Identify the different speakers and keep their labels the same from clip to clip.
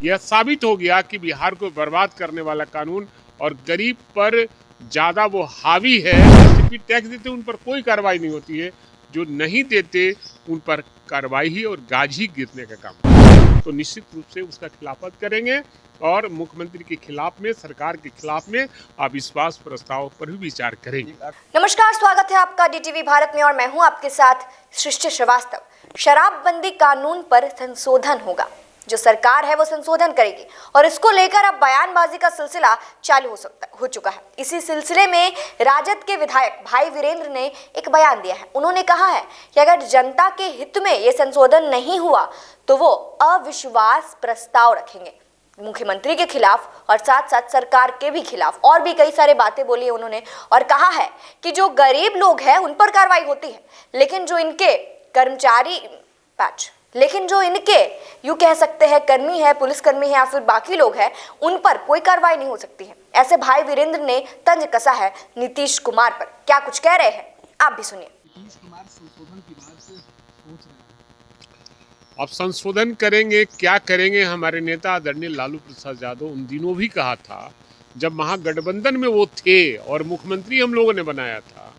Speaker 1: यह साबित हो गया कि बिहार को बर्बाद करने वाला कानून और गरीब पर ज़्यादा वो हावी है। आरसीपी टैक्स देते उन पर कोई कार्रवाई नहीं होती है, जो नहीं देते उन पर कार्रवाई ही और गाज ही गिरने का काम। तो निश्चित रूप से उसका खिलाफत करेंगे और मुख्यमंत्री के खिलाफ में, सरकार के खिलाफ में अविश्वास प्रस्ताव पर भी विचार करेंगे।
Speaker 2: नमस्कार, स्वागत है आपका डीटीवी भारत में और मैं हूं आपके साथ सृष्टि श्रीवास्तव। शराबबंदी कानून पर संशोधन होगा, जो सरकार है वो संशोधन करेगी और इसको लेकर अब बयानबाजी का सिलसिला चालू हो चुका है। इसी सिलसिले में राजद के विधायक भाई वीरेंद्र ने एक बयान दिया है। उन्होंने कहा है कि अगर जनता के हित में ये संशोधन नहीं हुआ तो वो अविश्वास प्रस्ताव रखेंगे मुख्यमंत्री के खिलाफ और साथ साथ सरकार के भी खिलाफ। और भी कई सारे बातें बोली है उन्होंने और कहा है कि जो गरीब लोग हैं उन पर कार्रवाई होती है, लेकिन जो इनके कर्मचारी लेकिन जो इनके यूं कह सकते हैं कर्मी है, पुलिसकर्मी है या फिर बाकी लोग हैं, उन पर कोई कार्रवाई नहीं हो सकती है। ऐसे भाई वीरेंद्र ने तंज कसा है नीतीश कुमार पर। क्या कुछ कह रहे हैं, आप भी सुनिए।
Speaker 3: नीतीश कुमार संशोधन की बात से सोच रहे हैं।
Speaker 1: अब संशोधन करेंगे, क्या करेंगे? हमारे नेता आदरणीय लालू प्रसाद यादव उन दिनों भी कहा था, जब महागठबंधन में वो थे और मुख्यमंत्री हम लोगों ने बनाया था।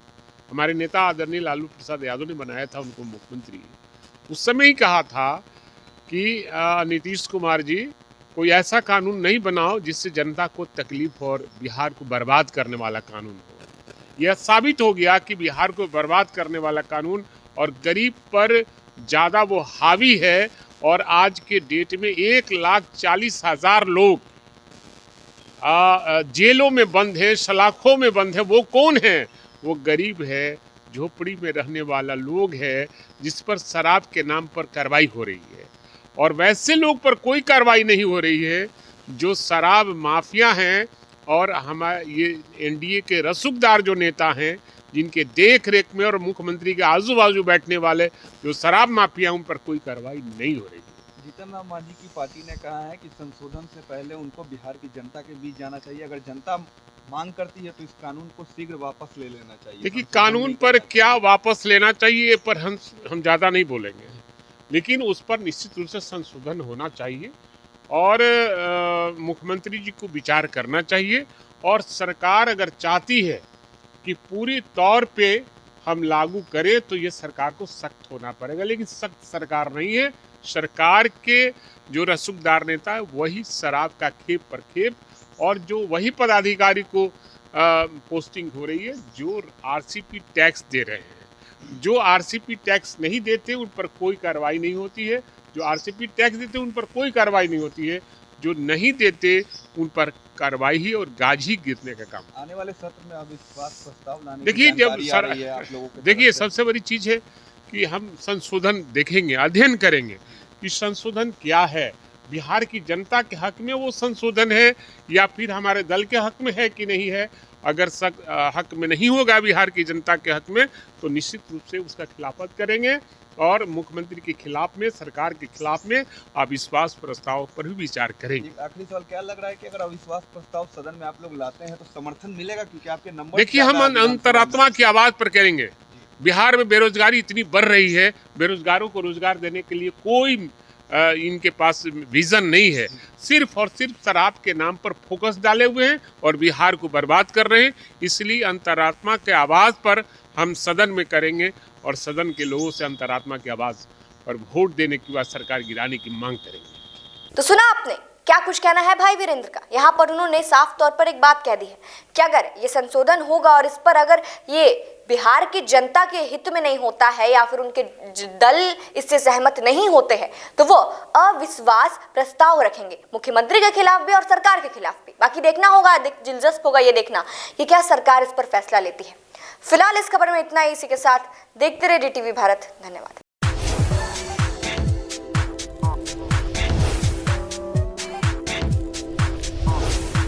Speaker 1: हमारे नेता आदरणीय लालू प्रसाद यादव ने बनाया था उनको मुख्यमंत्री। उस समय ही कहा था कि नीतीश कुमार जी, कोई ऐसा कानून नहीं बनाओ जिससे जनता को तकलीफ और बिहार को बर्बाद करने वाला कानून हो। यह साबित हो गया कि बिहार को बर्बाद करने वाला कानून और गरीब पर ज़्यादा वो हावी है। और आज के डेट में 1,40,000 लोग जेलों में बंद हैं, सलाखों में बंद हैं। वो कौन है? वो गरीब है, झोपड़ी में रहने वाला लोग है, जिस पर शराब के नाम पर कार्रवाई हो रही है। और वैसे लोग पर कोई कार्रवाई नहीं हो रही है जो शराब माफिया हैं और हमारे ये एनडीए के रसूखदार जो नेता हैं, जिनके देख रेख में और मुख्यमंत्री के आजू बाजू बैठने वाले जो शराब माफिया, उन पर कोई कार्रवाई नहीं हो रही है।
Speaker 3: जीतन राम मांझी की पार्टी ने कहा है कि संशोधन से पहले उनको बिहार की जनता के बीच जाना चाहिए। अगर जनता मांग करती है तो इस कानून को शीघ्र वापस ले लेना चाहिए।
Speaker 1: देखिए, कानून पर क्या वापस लेना चाहिए पर हम ज़्यादा नहीं बोलेंगे, लेकिन उस पर निश्चित रूप से संशोधन होना चाहिए और मुख्यमंत्री जी को विचार करना चाहिए। और सरकार अगर चाहती है कि पूरी तौर पे हम लागू करें तो ये सरकार को सख्त होना पड़ेगा, लेकिन सख्त सरकार नहीं है। सरकार के जो रसूखदार नेता है वही शराब का खेप पर खेप, और जो वही पदाधिकारी को पोस्टिंग हो रही है जो आरसीपी टैक्स दे रहे हैं। जो आरसीपी टैक्स नहीं देते उन पर कोई कार्रवाई नहीं होती है, जो आरसीपी टैक्स देते उन पर कोई कार्रवाई नहीं होती है, जो नहीं देते उन पर कार्रवाई ही और गाज ही गिरने का काम।
Speaker 3: आने वाले सत्र में अविश्वास प्रस्ताव लाने
Speaker 1: देखिए,
Speaker 3: जब
Speaker 1: देखिए सबसे बड़ी चीज़ है कि हम संशोधन देखेंगे, अध्ययन करेंगे कि संशोधन क्या है, बिहार की जनता के हक में वो संशोधन है या फिर हमारे दल के हक में है कि नहीं है। अगर हक में नहीं होगा बिहार की जनता के हक में, तो निश्चित रूप से उसका खिलाफत करेंगे और मुख्यमंत्री के खिलाफ में, सरकार के खिलाफ में अविश्वास प्रस्ताव पर भी विचार करेंगे।
Speaker 3: आखिरी सवाल, क्या लग रहा है कि अगर अविश्वास प्रस्ताव सदन में आप लोग लाते हैं तो समर्थन मिलेगा? क्योंकि आपके नंबर,
Speaker 1: देखिए, हम अंतरात्मा की आवाज पर करेंगे। बिहार में बेरोजगारी इतनी बढ़ रही है, बेरोजगारों को रोजगार देने के लिए कोई इनके पास विजन नहीं है। सिर्फ और सिर्फ शराब के नाम पर फोकस डाले हुए हैं और बिहार को बर्बाद कर रहे हैं। इसलिए अंतरात्मा के आवाज़ पर हम सदन में करेंगे और सदन के लोगों से अंतरात्मा की आवाज़ पर वोट देने के बाद सरकार गिराने की मांग करेंगे।
Speaker 2: तो सुना आपने क्या कुछ कहना है भाई वीरेंद्र का। यहाँ पर उन्होंने साफ तौर पर एक बात कह दी है कि अगर ये संशोधन होगा और इस पर अगर ये बिहार की जनता के हित में नहीं होता है या फिर उनके दल इससे सहमत नहीं होते हैं तो वो अविश्वास प्रस्ताव रखेंगे मुख्यमंत्री के खिलाफ भी और सरकार के खिलाफ भी। बाकी देखना होगा, दिलचस्प होगा ये देखना कि क्या सरकार इस पर फैसला लेती है। फिलहाल इस खबर में इतना ही। इसी के साथ देखते रहे डीटीवी भारत। धन्यवाद।